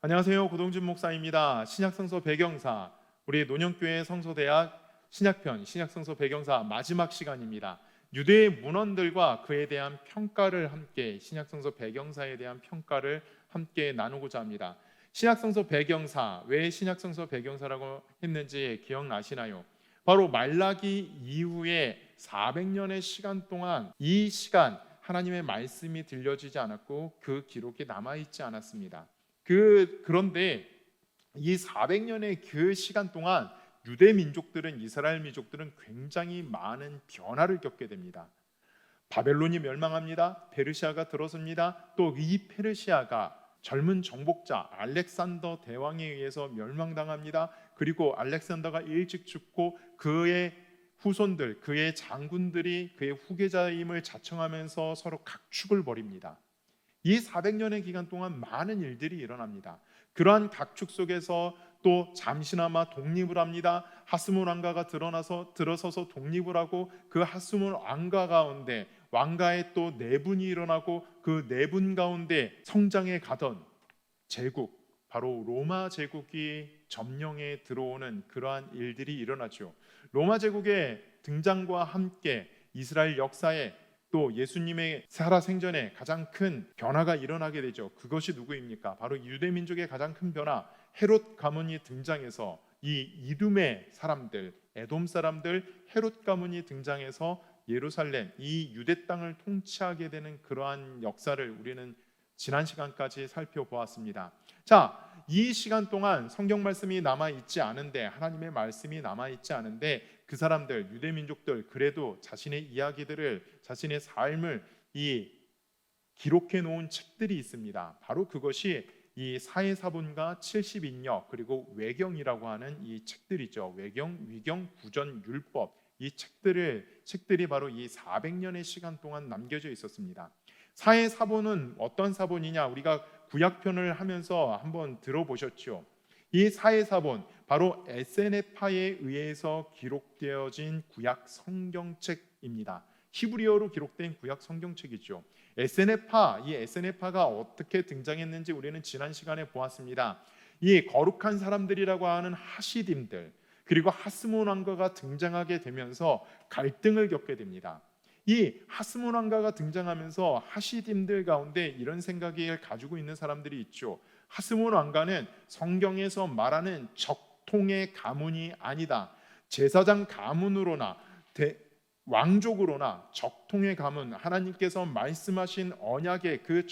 안녕하세요. 고동진 목사입니다. 신약성서 배경사, 우리 논현교회 성서대학 신약편, 신약성서 배경사 마지막 시간입니다. 유대의 문헌들과 그에 대한 평가를 함께, 신약성서 배경사에 대한 평가를 함께 나누고자 합니다. 신약성서 배경사, 왜 신약성서 배경사라고 했는지 기억나시나요? 바로 말라기 이후에 400년의 시간 동안 이 시간 하나님의 말씀이 들려지지 않았고 그 기록이 남아있지 않았습니다. 그런데 이 400년의 그 시간 동안 유대 민족들은, 이스라엘 민족들은 굉장히 많은 변화를 겪게 됩니다. 바벨론이 멸망합니다. 페르시아가 들어섭니다. 또 이 페르시아가 젊은 정복자 알렉산더 대왕에 의해서 멸망당합니다. 그리고 알렉산더가 일찍 죽고 그의 후손들, 그의 장군들이 그의 후계자임을 자청하면서 서로 각축을 벌입니다. 이 400년의 기간 동안 많은 일들이 일어납니다. 그러한 각축 속에서 또 잠시나마 독립을 합니다. 하스몬 왕가가 들어서서 독립을 하고 그 하스몬 왕가 가운데 왕가의 또 내분이 일어나고 그 내분 가운데 성장해 가던 제국, 바로 로마 제국이 점령에 들어오는 그러한 일들이 일어나죠. 로마 제국의 등장과 함께 이스라엘 역사에 또 예수님의 살아생전에 가장 큰 변화가 일어나게 되죠. 그것이 누구입니까? 바로 유대민족의 가장 큰 변화, 헤롯 가문이 등장해서 이 이둠의 사람들, 에돔 사람들 헤롯 가문이 등장해서 예루살렘, 이 유대 땅을 통치하게 되는 그러한 역사를 우리는 지난 시간까지 살펴보았습니다. 자, 이 시간 동안 성경 말씀이 남아있지 않은데, 하나님의 말씀이 남아있지 않은데 그 사람들, 유대 민족들 그래도 자신의 이야기들을, 자신의 삶을 이 기록해 놓은 책들이 있습니다. 바로 그것이 이 사해사본과 70인역 그리고 외경이라고 하는 이 책들이죠. 외경, 위경, 구전, 율법, 이 책들이 바로 이 400년의 시간 동안 남겨져 있었습니다. 사해사본은 어떤 사본이냐? 우리가 구약편을 하면서 한번 들어보셨죠? 이 사해사본, 바로 에세네파에 의해서 기록되어진 구약 성경책입니다. 히브리어로 기록된 구약 성경책이죠. 이 에세네파가 어떻게 등장했는지 우리는 지난 시간에 보았습니다. 이 거룩한 사람들이라고 하는 하시딤들, 그리고 하스몬 왕가가 등장하게 되면서 갈등을 겪게 됩니다. 이 하스몬 왕가가 등장하면서 하시딤들 가운데 이런 생각을 가지고 있는 사람들이 있죠. 하스몬 왕가는 성경에서 말하는 적통의 가문이 아니다. 제사장 가문으로나 왕족으로나 적통의 가문, 하나님께서 말씀하신 언약의 그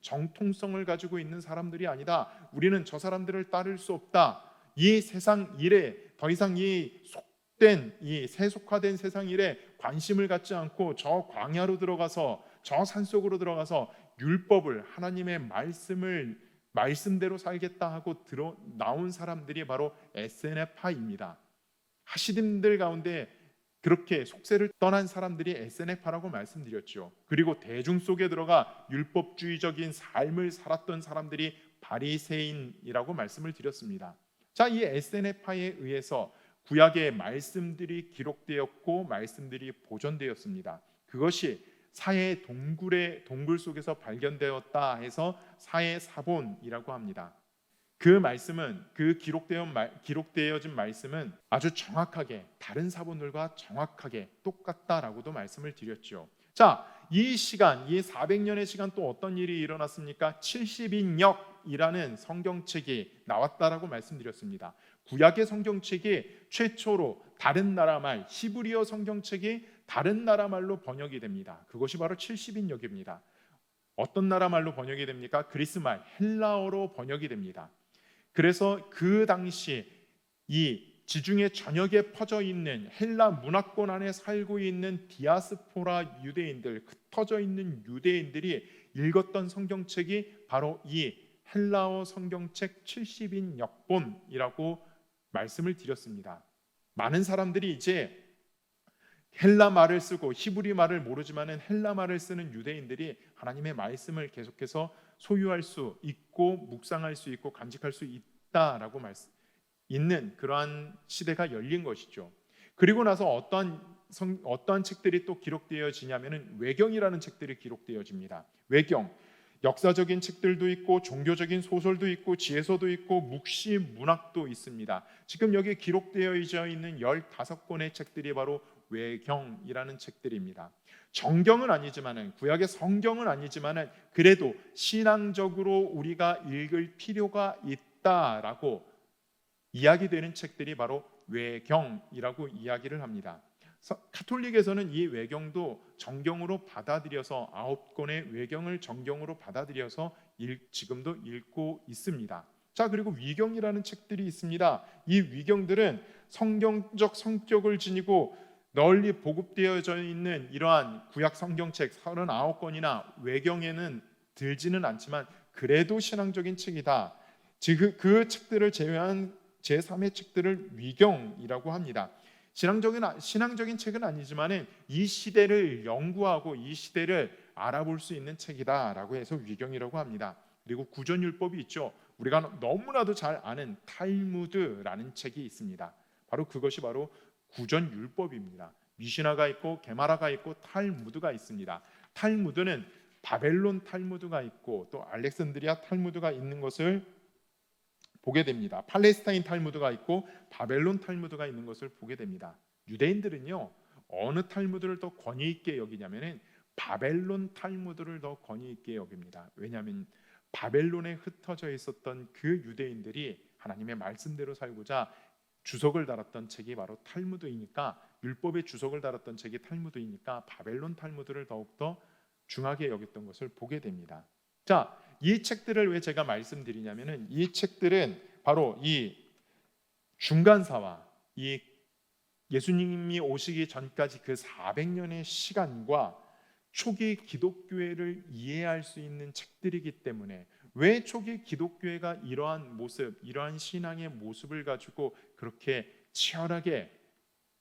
정통성을 가지고 있는 사람들이 아니다. 우리는 저 사람들을 따를 수 없다. 이 세상 일에 더 이상 이 세속화된 세상 일에 관심을 갖지 않고 저 광야로 들어가서, 저 산속으로 들어가서 율법을, 하나님의 말씀대로 살겠다 하고 나온 사람들이 바로 에세네파입니다. 하시딤들 가운데 그렇게 속세를 떠난 사람들이 에세네파라고 말씀드렸죠. 그리고 대중 속에 들어가 율법주의적인 삶을 살았던 사람들이 바리새인이라고 말씀을 드렸습니다. 자, 이 에세네파에 의해서 구약의 말씀들이 기록되었고 말씀들이 보존되었습니다. 그것이 사해 동굴 속에서 발견되었다 해서 사해사본이라고 합니다. 그 말씀은, 기록되어진 말씀은 아주 정확하게 다른 사본들과 정확하게 똑같다라고도 말씀을 드렸죠. 자, 이 400년의 시간 또 어떤 일이 일어났습니까? 70인역이라는 성경책이 나왔다라고 말씀드렸습니다. 구약의 성경책이 최초로 다른 나라 말, 히브리어 성경책이 다른 나라 말로 번역이 됩니다. 그것이 바로 70인역입니다. 어떤 나라 말로 번역이 됩니까? 그리스 말, 헬라어로 번역이 됩니다. 그래서 그 당시 이 지중해 전역에 퍼져 있는 헬라 문화권 안에 살고 있는 디아스포라 유대인들, 흩어져 있는 유대인들이 읽었던 성경책이 바로 이 헬라어 성경책 70인 역본이라고 말씀을 드렸습니다. 많은 사람들이 이제 헬라 말을 쓰고 히브리 말을 모르지만은 헬라 말을 쓰는 유대인들이 하나님의 말씀을 계속해서 소유할 수 있고 묵상할 수 있고 간직할 수 있다라고 있는 그러한 시대가 열린 것이죠. 그리고 나서 어떠한 책들이 또 기록되어지냐면은 외경이라는 책들이 기록되어집니다. 외경, 역사적인 책들도 있고 종교적인 소설도 있고 지혜서도 있고 묵시 문학도 있습니다. 지금 여기 기록되어 있는 15권의 책들이 바로 외경이라는 책들입니다. 정경은 아니지만은, 구약의 성경은 아니지만은 그래도 신앙적으로 우리가 읽을 필요가 있다라고 이야기되는 책들이 바로 외경이라고 이야기를 합니다. 카톨릭에서는 이 외경도 정경으로 받아들여서 9권의 외경을 정경으로 받아들여서 지금도 읽고 있습니다. 자, 그리고 위경이라는 책들이 있습니다. 이 위경들은 성경적 성격을 지니고 널리 보급되어져 있는 이러한 구약 성경책 39권이나 외경에는 들지는 않지만 그래도 신앙적인 책이다. 즉 그 책들을 제외한 제3의 책들을 위경이라고 합니다. 신앙적인 책은 아니지만 이 시대를 연구하고 이 시대를 알아볼 수 있는 책이다라고 해서 위경이라고 합니다. 그리고 구전율법이 있죠. 우리가 너무나도 잘 아는 탈무드라는 책이 있습니다. 그것이 바로 구전율법입니다. 미시나가 있고 게마라가 있고 탈무드가 있습니다. 탈무드는 바벨론 탈무드가 있고 또 알렉산드리아 탈무드가 있는 것을 보게 됩니다. 팔레스타인 탈무드가 있고 바벨론 탈무드가 있는 것을 보게 됩니다. 유대인들은요, 어느 탈무드를 더 권위 있게 여기냐면은 바벨론 탈무드를 더 권위 있게 여깁니다. 왜냐하면 바벨론에 흩어져 있었던 그 유대인들이 하나님의 말씀대로 살고자 주석을 달았던 책이 바로 탈무드이니까, 율법의 주석을 달았던 책이 탈무드이니까 바벨론 탈무드를 더욱더 중하게 여겼던 것을 보게 됩니다. 자, 이 책들을 왜 제가 말씀드리냐면은 이 책들은 바로 이 중간사와 이 예수님이 오시기 전까지 그 400년의 시간과 초기 기독교회를 이해할 수 있는 책들이기 때문에, 왜 초기 기독교회가 이러한 모습, 이러한 신앙의 모습을 가지고 그렇게 치열하게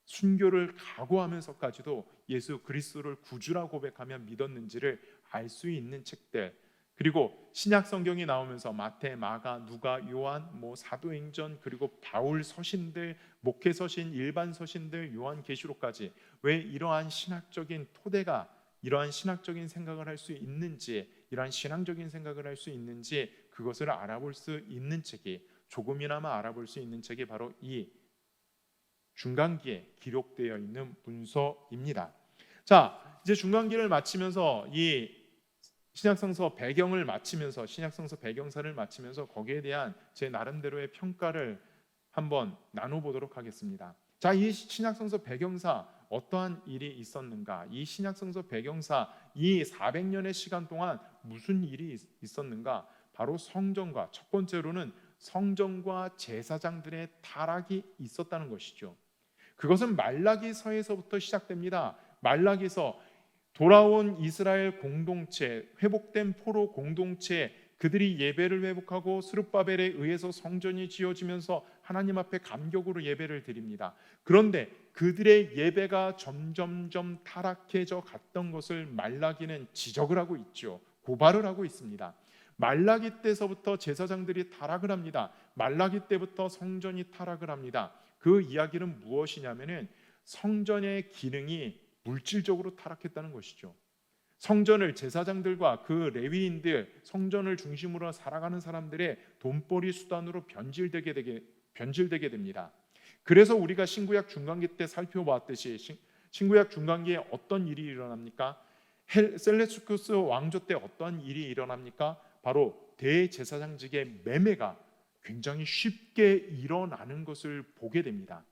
순교를 각오하면서까지도 예수 그리스도를 구주라 고백하며 믿었는지를 알 수 있는 책들, 그리고 신약 성경이 나오면서 마태, 마가, 누가, 요한, 사도행전, 그리고 바울 서신들, 목회 서신, 일반 서신들, 요한계시록까지 왜 이러한 신학적인 토대가, 이러한 신학적인 생각을 할 수 있는지, 이러한 신앙적인 생각을 할 수 있는지 그것을 알아볼 수 있는 책이, 조금이나마 알아볼 수 있는 책이 바로 이 중간기에 기록되어 있는 문서입니다. 자, 이제 중간기를 마치면서 이 신약성서 배경을 마치면서, 신약성서 배경사를 마치면서 거기에 대한 제 나름대로의 평가를 한번 나눠보도록 하겠습니다. 자, 이 신약성서 배경사 어떠한 일이 있었는가? 이 신약성서 배경사 이 400년의 시간 동안 무슨 일이 있었는가? 바로 성전과, 첫 번째로는 성전과 제사장들의 타락이 있었다는 것이죠. 그것은 말라기서에서부터 시작됩니다. 말라기서, 돌아온 이스라엘 공동체, 회복된 포로 공동체, 그들이 예배를 회복하고 스룹바벨에 의해서 성전이 지어지면서 하나님 앞에 감격으로 예배를 드립니다. 그런데 그들의 예배가 점점점 타락해져 갔던 것을 말라기는 지적을 하고 있죠. 고발을 하고 있습니다. 말라기 때서부터 제사장들이 타락을 합니다. 말라기 때부터 성전이 타락을 합니다. 그 이야기는 무엇이냐면은 성전의 기능이 물질적으로 타락했다는 것이죠. 성전을, 제사장들과 그 레위인들, 성전을 중심으로 살아가는 사람들의 돈벌이 수단으로 변질되게 됩니다. 그래서 우리가 신구약 중간기 때 살펴보았듯이 신구약 중간기에 어떤 일이 일어납니까? 셀레우쿠스 왕조 때 어떤 일이 일어납니까? 바로 대제사장직의 매매가 굉장히 쉽게 일어나는 것을 보게 됩니다.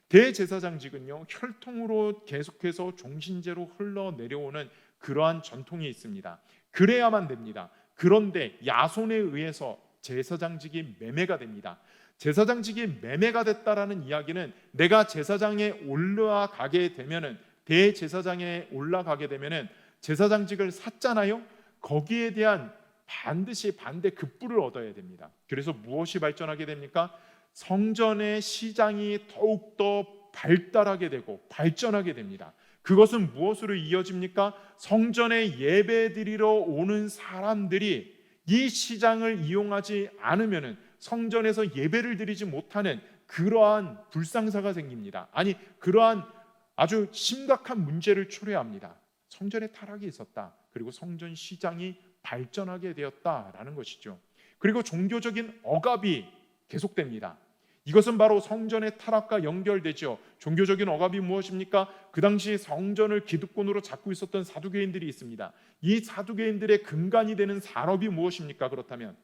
대제사장직은요, 혈통으로 계속해서 종신제로 흘러내려오는 그러한 전통이 있습니다. 그래야만 됩니다. 그런데 야손에 의해서 제사장직이 매매가 됩니다. 제사장직이 매매가 됐다라는 이야기는, 내가 제사장에 올라가게 되면은, 대제사장에 올라가게 되면은 제사장직을 샀잖아요. 거기에 대한 반드시 반대 급부를 얻어야 됩니다. 그래서 무엇이 발전하게 됩니까? 성전의 시장이 더욱더 발달하게 되고 발전하게 됩니다. 그것은 무엇으로 이어집니까? 성전에 예배드리러 오는 사람들이 이 시장을 이용하지 않으면 성전에서 예배를 드리지 못하는 그러한 불상사가 생깁니다. 아니, 그러한 아주 심각한 문제를 초래합니다. 성전의 타락이 있었다. 그리고 성전 시장이 발전하게 되었다라는 것이죠. 그리고 종교적인 억압이 계속됩니다. 이것은 바로 성전의 타락과 연결되죠. 종교적인 억압이 무엇입니까? 그 당시 성전을 기득권으로 잡고 있었던 사두개인들이 있습니다. 이 사두개인들의 근간이 되는 산업이 무엇입니까? 그렇다면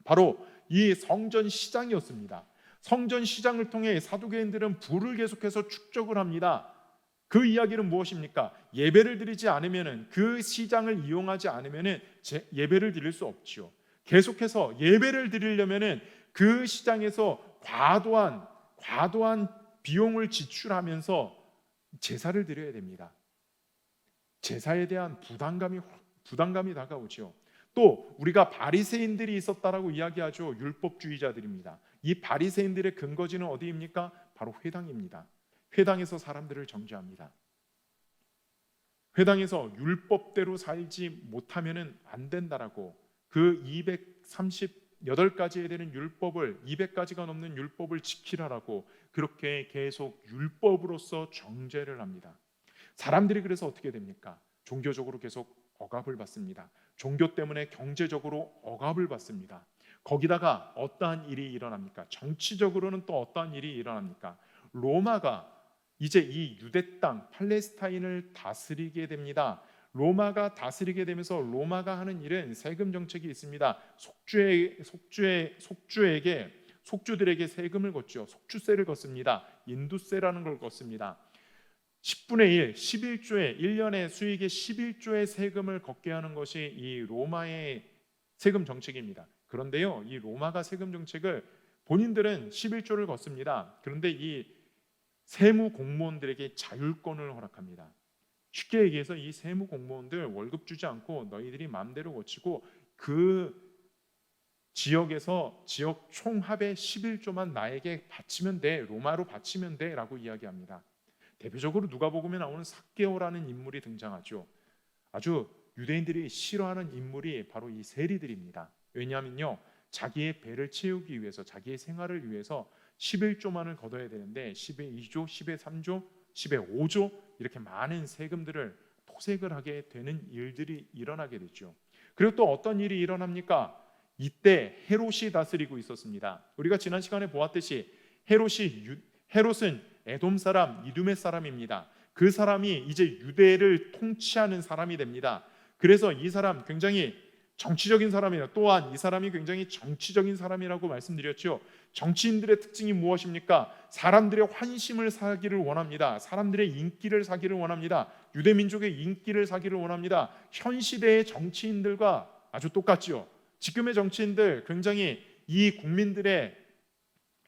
바로 이 성전 시장이었습니다. 성전 시장을 통해 사두개인들은 부를 계속해서 축적을 합니다. 그 이야기는 무엇입니까? 예배를 드리지 않으면은, 그 시장을 이용하지 않으면은 예배를 드릴 수 없지요. 계속해서 예배를 드리려면은 그 시장에서 과도한 비용을 지출하면서 제사를 드려야 됩니다. 제사에 대한 부담감이 다가오죠. 또 우리가 바리새인들이 있었다라고 이야기하죠. 율법주의자들입니다. 이 바리새인들의 근거지는 어디입니까? 바로 회당입니다. 회당에서 사람들을 정죄합니다. 회당에서 율법대로 살지 못하면은 안 된다라고, 그 238가지에 되는 율법을, 200가지가 넘는 율법을 지키라라고 그렇게 계속 율법으로서 정죄를 합니다. 사람들이 그래서 어떻게 됩니까? 종교적으로 계속 억압을 받습니다. 종교 때문에 경제적으로 억압을 받습니다. 거기다가 어떠한 일이 일어납니까? 정치적으로는 또 어떠한 일이 일어납니까? 로마가 이제 이 유대 땅 팔레스타인을 다스리게 됩니다. 로마가 다스리게 되면서 로마가 하는 일은 세금 정책이 있습니다. 속주들에게 세금을 걷죠. 속주세를 걷습니다. 인두세라는 걸 걷습니다. 10분의 1, 11조의 1년의 수익의 11조의 세금을 걷게 하는 것이 이 로마의 세금 정책입니다. 그런데요, 이 로마가 세금 정책을, 본인들은 11조를 걷습니다. 그런데 이 세무 공무원들에게 자율권을 허락합니다. 쉽게 얘기해서 이 세무 공무원들 월급 주지 않고 너희들이 마음대로 거치고 그 지역에서 지역 총합의 11조만 나에게 바치면 돼, 로마로 바치면 돼 라고 이야기합니다. 대표적으로 누가복음에 나오는 삭개오라는 인물이 등장하죠. 아주 유대인들이 싫어하는 인물이 바로 이 세리들입니다. 왜냐하면요, 자기의 배를 채우기 위해서, 자기의 생활을 위해서 11조만을 걷어야 되는데 10의 2조, 10의 3조, 10의 5조 이렇게 많은 세금들을 토색을 하게 되는 일들이 일어나게 됐죠. 그리고 또 어떤 일이 일어납니까? 이때 헤롯이 다스리고 있었습니다. 우리가 지난 시간에 보았듯이 헤롯은 에돔 사람, 이두메 사람입니다. 그 사람이 이제 유대를 통치하는 사람이 됩니다. 그래서 이 사람 굉장히 정치적인 사람이에요. 또한 이 사람이 굉장히 정치적인 사람이라고 말씀드렸죠. 정치인들의 특징이 무엇입니까? 사람들의 환심을 사기를 원합니다. 사람들의 인기를 사기를 원합니다. 유대 민족의 인기를 사기를 원합니다. 현 시대의 정치인들과 아주 똑같죠. 지금의 정치인들 굉장히 이 국민들의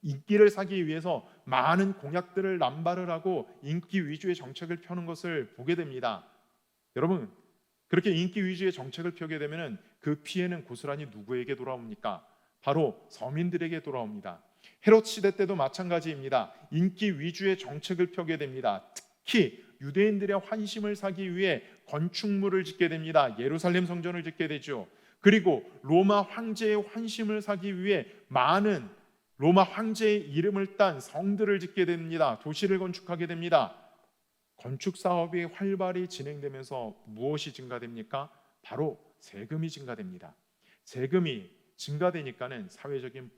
인기를 사기 위해서 많은 공약들을 남발을 하고 인기 위주의 정책을 펴는 것을 보게 됩니다. 여러분, 그렇게 인기 위주의 정책을 펴게 되면 그 피해는 고스란히 누구에게 돌아옵니까? 바로 서민들에게 돌아옵니다. 헤롯 시대 때도 마찬가지입니다. 인기 위주의 정책을 펴게 됩니다. 특히 유대인들의 환심을 사기 위해 건축물을 짓게 됩니다. 예루살렘 성전을 짓게 되죠. 그리고 로마 황제의 환심을 사기 위해 많은 로마 황제의 이름을 딴 성들을 짓게 됩니다. 도시를 건축하게 됩니다. 건축 사업이 활발히 진행되면서 무엇이 증가됩니까? 바로 세금이 증가됩니다. 세금이 증가되니까는 사회적인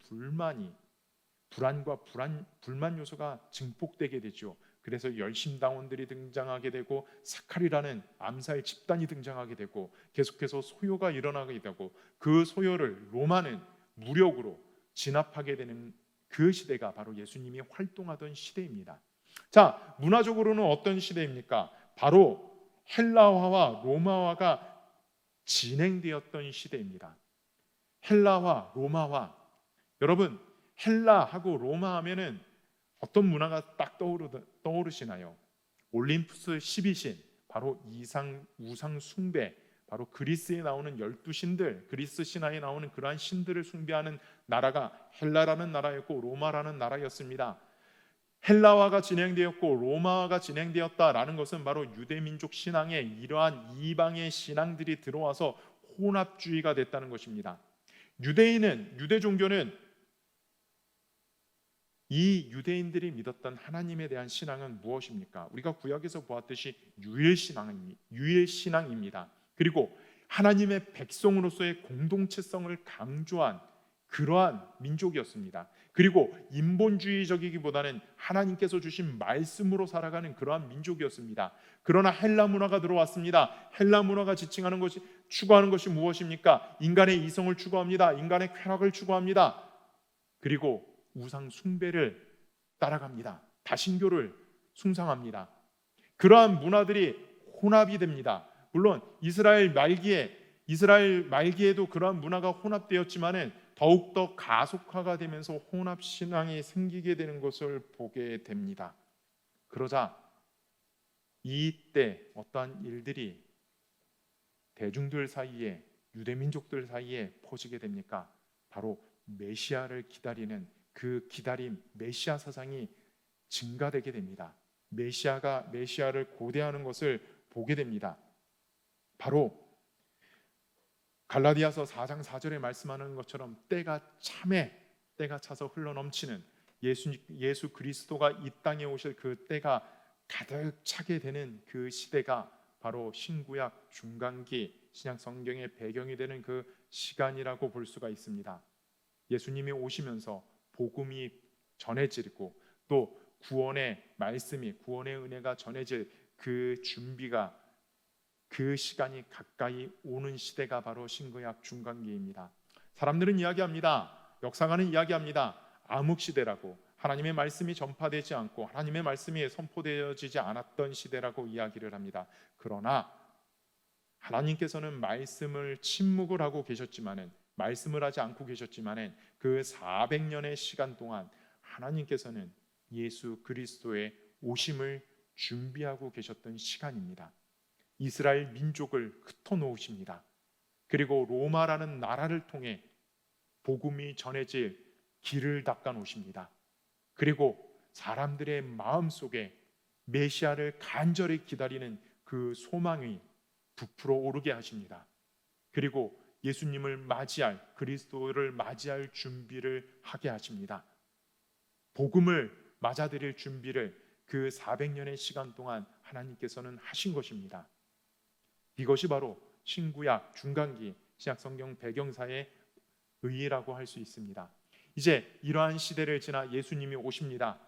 불안과 불만 요소가 증폭되게 되죠. 그래서 열심당원들이 등장하게 되고 사칼이라는 암살 집단이 등장하게 되고 계속해서 소요가 일어나게 되고 그 소요를 로마는 무력으로 진압하게 되는 그 시대가 바로 예수님이 활동하던 시대입니다. 자, 문화적으로는 어떤 시대입니까? 바로 헬라화와 로마화가 진행되었던 시대입니다. 헬라화, 로마화. 여러분, 헬라하고 로마 하면은 어떤 문화가 딱 떠오르시나요? 올림푸스 12신, 바로 우상 숭배, 바로 그리스에 나오는 12신들, 그리스 신화에 나오는 그러한 신들을 숭배하는 나라가 헬라라는 나라였고 로마라는 나라였습니다. 헬라화가 진행되었고 로마화가 진행되었다라는 것은 바로 유대민족 신앙에 이러한 이방의 신앙들이 들어와서 혼합주의가 됐다는 것입니다. 유대 종교는 이 유대인들이 믿었던 하나님에 대한 신앙은 무엇입니까? 우리가 구약에서 보았듯이 유일신앙입니다. 그리고 하나님의 백성으로서의 공동체성을 강조한 그러한 민족이었습니다. 그리고 인본주의적이기보다는 하나님께서 주신 말씀으로 살아가는 그러한 민족이었습니다. 그러나 헬라 문화가 들어왔습니다. 헬라 문화가 지칭하는 것이 추구하는 것이 무엇입니까? 인간의 이성을 추구합니다. 인간의 쾌락을 추구합니다. 그리고 우상 숭배를 따라갑니다. 다신교를 숭상합니다. 그러한 문화들이 혼합이 됩니다. 물론 이스라엘 말기에도 그러한 문화가 혼합되었지만은 더욱더 가속화가 되면서 혼합 신앙이 생기게 되는 것을 보게 됩니다. 그러자 이때 어떠한 일들이 대중들 사이에, 유대민족들 사이에 퍼지게 됩니까? 바로 메시아를 기다리는 그 기다림, 메시아 사상이 증가되게 됩니다. 메시아를 고대하는 것을 보게 됩니다. 바로 갈라디아서 4장 4절에 말씀하는 것처럼 때가 차서 흘러넘치는 예수 그리스도가 이 땅에 오실 그 때가 가득 차게 되는 그 시대가 바로 신구약 중간기 신약 성경의 배경이 되는 그 시간이라고 볼 수가 있습니다. 예수님이 오시면서 복음이 전해지고 또 구원의 말씀이, 구원의 은혜가 전해질 그 준비가, 그 시간이 가까이 오는 시대가 바로 신구약 중간기입니다. 사람들은 이야기합니다. 역사가는 이야기합니다. 암흑시대라고, 하나님의 말씀이 전파되지 않고 하나님의 말씀이 선포되어지지 않았던 시대라고 이야기를 합니다. 그러나 하나님께서는 말씀을 침묵을 하고 계셨지만은, 말씀을 하지 않고 계셨지만은 그 400년의 시간 동안 하나님께서는 예수 그리스도의 오심을 준비하고 계셨던 시간입니다. 이스라엘 민족을 흩어놓으십니다. 그리고 로마라는 나라를 통해 복음이 전해질 길을 닦아 놓으십니다. 그리고 사람들의 마음속에 메시아를 간절히 기다리는 그 소망이 부풀어 오르게 하십니다. 그리고 예수님을 맞이할, 그리스도를 맞이할 준비를 하게 하십니다. 복음을 맞아들일 준비를 그 400년의 시간 동안 하나님께서는 하신 것입니다. 이것이 바로 신구약 중간기 신약성경 배경사의 의의라고 할 수 있습니다. 이제 이러한 시대를 지나 예수님이 오십니다.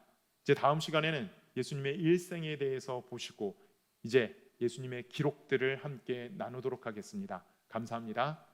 이제 다음 시간에는 예수님의 일생에 대해서 보시고 이제 예수님의 기록들을 함께 나누도록 하겠습니다. 감사합니다.